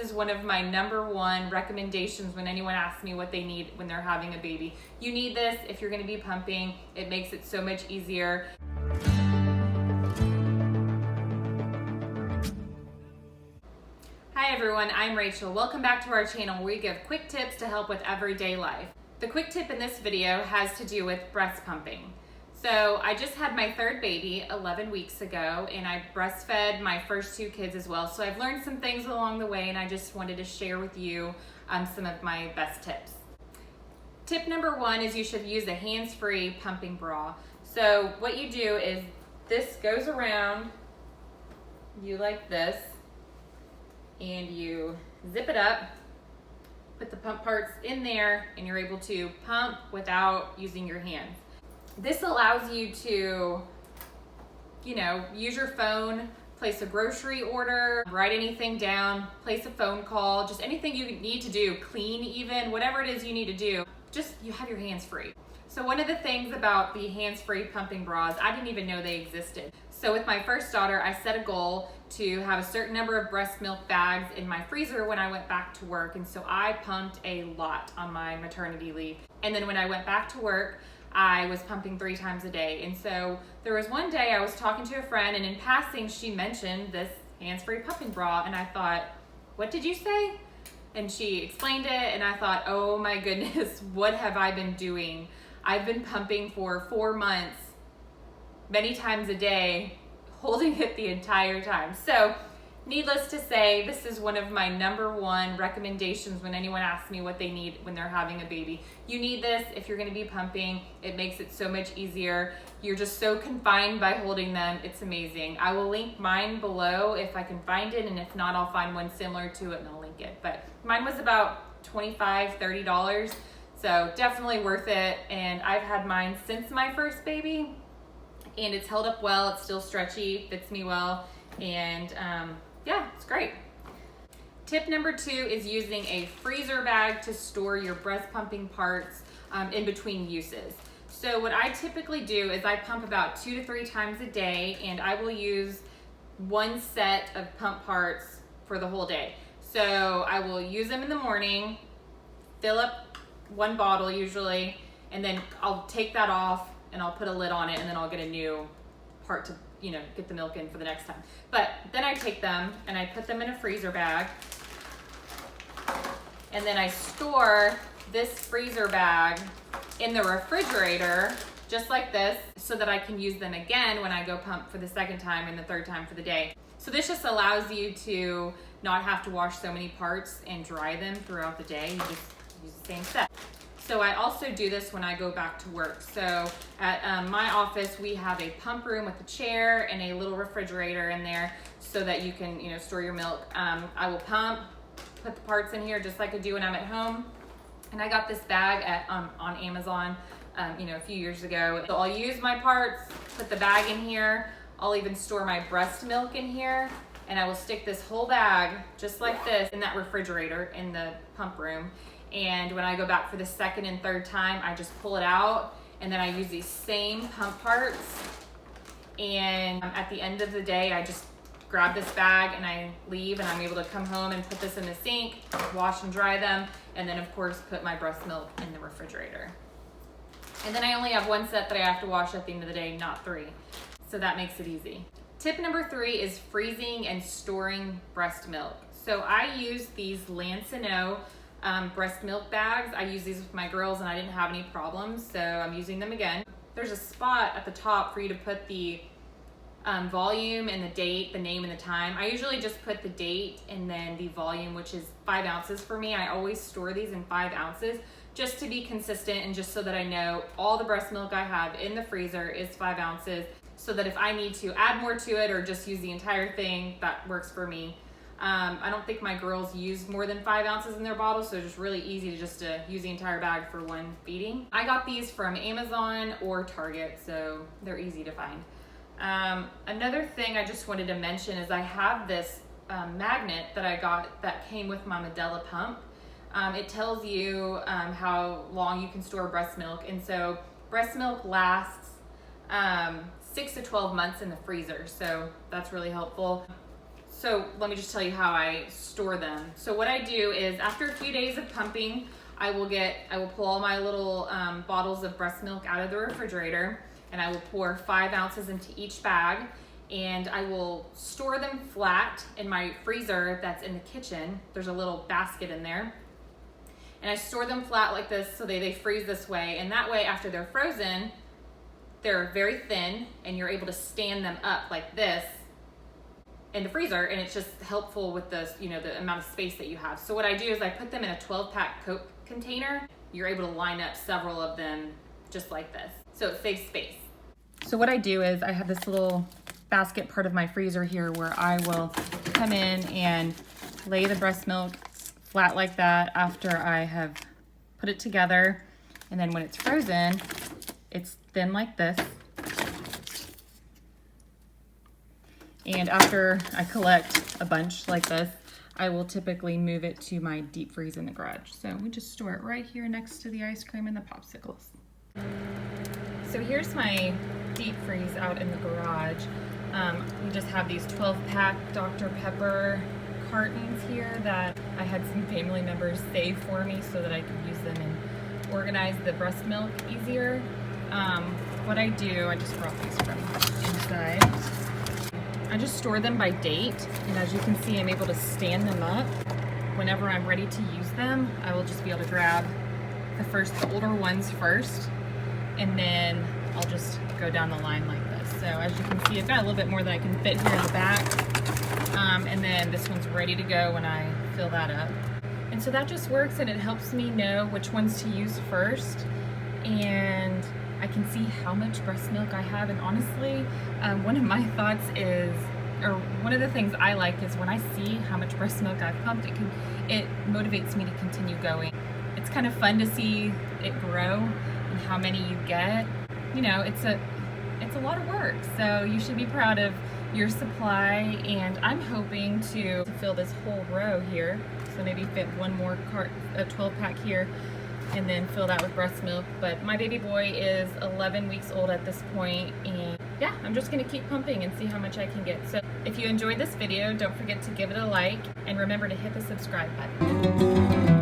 is one of my #1 recommendations when anyone asks me what they need when they're having a baby. You need this if you're gonna be pumping. It makes it so much easier. Hi everyone, I'm Rachel. Welcome back to our channel where we give quick tips to help with everyday life. The quick tip in this video has to do with breast pumping. So I just had my third baby 11 weeks ago, and I breastfed my first 2 kids as well. So I've learned some things along the way, and I just wanted to share with you some of my best tips. Tip #1 is you should use a hands-free pumping bra. So what you do is this goes around you like this, and you zip it up, put the pump parts in there, and you're able to pump without using your hands. This allows you to, use your phone, place a grocery order, write anything down, place a phone call, just anything you need to do, clean even, whatever it is you need to do, just you have your hands free. So one of the things about the hands-free pumping bras, I didn't even know they existed. So with my first daughter, I set a goal to have a certain number of breast milk bags in my freezer when I went back to work. And so I pumped a lot on my maternity leave. And then when I went back to work, I was pumping 3 times a day. And so there was one day I was talking to a friend, and in passing, she mentioned this hands-free pumping bra. And I thought, what did you say? And she explained it, and I thought, oh my goodness, what have I been doing? I've been pumping for 4 months, many times a day, holding it the entire time. So needless to say, this is one of my #1 recommendations when anyone asks me what they need when they're having a baby. You need this if you're gonna be pumping. It makes it so much easier. You're just so confined by holding them. It's amazing. I will link mine below if I can find it, and if not, I'll find one similar to it and I'll link it. But mine was about $25, $30. So definitely worth it, and I've had mine since my first baby, and it's held up well. It's still stretchy, fits me well, and yeah, it's great. Tip #2 is using a freezer bag to store your breast pumping parts in between uses. So what I typically do is I pump about 2 to 3 times a day, and I will use 1 set of pump parts for the whole day. So I will use them in the morning, fill up 1 bottle usually, and then I'll take that off and I'll put a lid on it, and then I'll get a new part to get the milk in for the next time. But then I take them and I put them in a freezer bag, and then I store this freezer bag in the refrigerator just like this, so that I can use them again when I go pump for the 2nd time and the 3rd time for the day. So this just allows you to not have to wash so many parts and dry them throughout the day. You just use the same set. So I also do this when I go back to work. So at my office, we have a pump room with a chair and a little refrigerator in there so that you can store your milk. I will pump, put the parts in here just like I do when I'm at home. And I got this bag at on Amazon a few years ago. So I'll use my parts, put the bag in here. I'll even store my breast milk in here, and I will stick this whole bag just like this in that refrigerator in the pump room. And when I go back for the 2nd and 3rd time, I just pull it out, and then I use these same pump parts. And at the end of the day, I just grab this bag and I leave, and I'm able to come home and put this in the sink, wash and dry them, and then of course put my breast milk in the refrigerator. And then I only have 1 set that I have to wash at the end of the day, not 3. So that makes it easy. Tip #3 is freezing and storing breast milk. So I use these Lancino breast milk bags. I use these with my girls, and I didn't have any problems, so I'm using them again. There's a spot at the top for you to put the volume and the date, the name and the time. I usually just put the date and then the volume, which is 5 ounces for me. I always store these in 5 ounces just to be consistent, and just so that I know all the breast milk I have in the freezer is 5 ounces, so that if I need to add more to it or just use the entire thing, that works for me. I don't think my girls use more than 5 ounces in their bottles, so it's just really easy to use the entire bag for 1 feeding. I got these from Amazon or Target, so they're easy to find. Another thing I just wanted to mention is I have this magnet that I got that came with my Medela pump. It tells you how long you can store breast milk, and so breast milk lasts 6 to 12 months in the freezer, so that's really helpful. So let me just tell you how I store them. So what I do is after a few days of pumping, I will pull all my little bottles of breast milk out of the refrigerator, and I will pour 5 ounces into each bag, and I will store them flat in my freezer that's in the kitchen. There's a little basket in there. And I store them flat like this so they freeze this way. And that way, after they're frozen, they're very thin and you're able to stand them up like this in the freezer, and it's just helpful with the, the amount of space that you have. So what I do is I put them in a 12-pack Coke container. You're able to line up several of them just like this. So it saves space. So what I do is I have this little basket part of my freezer here where I will come in and lay the breast milk flat like that after I have put it together. And then when it's frozen, it's thin like this. And after I collect a bunch like this, I will typically move it to my deep freeze in the garage. So we just store it right here next to the ice cream and the popsicles. So here's my deep freeze out in the garage. We just have these 12-pack Dr. Pepper cartons here that I had some family members save for me so that I could use them and organize the breast milk easier. What I do, I just brought these from inside. I just store them by date, and as you can see, I'm able to stand them up. Whenever I'm ready to use them, I will just be able to grab the older ones first, and then I'll just go down the line like this. So as you can see, I've got a little bit more that I can fit here in the back, and then this one's ready to go when I fill that up. And so that just works, and it helps me know which ones to use first, and I can see how much breast milk I have. And honestly, one of my thoughts is, or one of the things I like is when I see how much breast milk I've pumped, it motivates me to continue going. It's kind of fun to see it grow and how many you get. It's a lot of work, so you should be proud of your supply. And I'm hoping to fill this whole row here, so maybe fit one more a 12-pack here, and then fill that with breast milk. But my baby boy is 11 weeks old at this point, and yeah, I'm just gonna keep pumping and see how much I can get. So if you enjoyed this video, don't forget to give it a like, and remember to hit the subscribe button.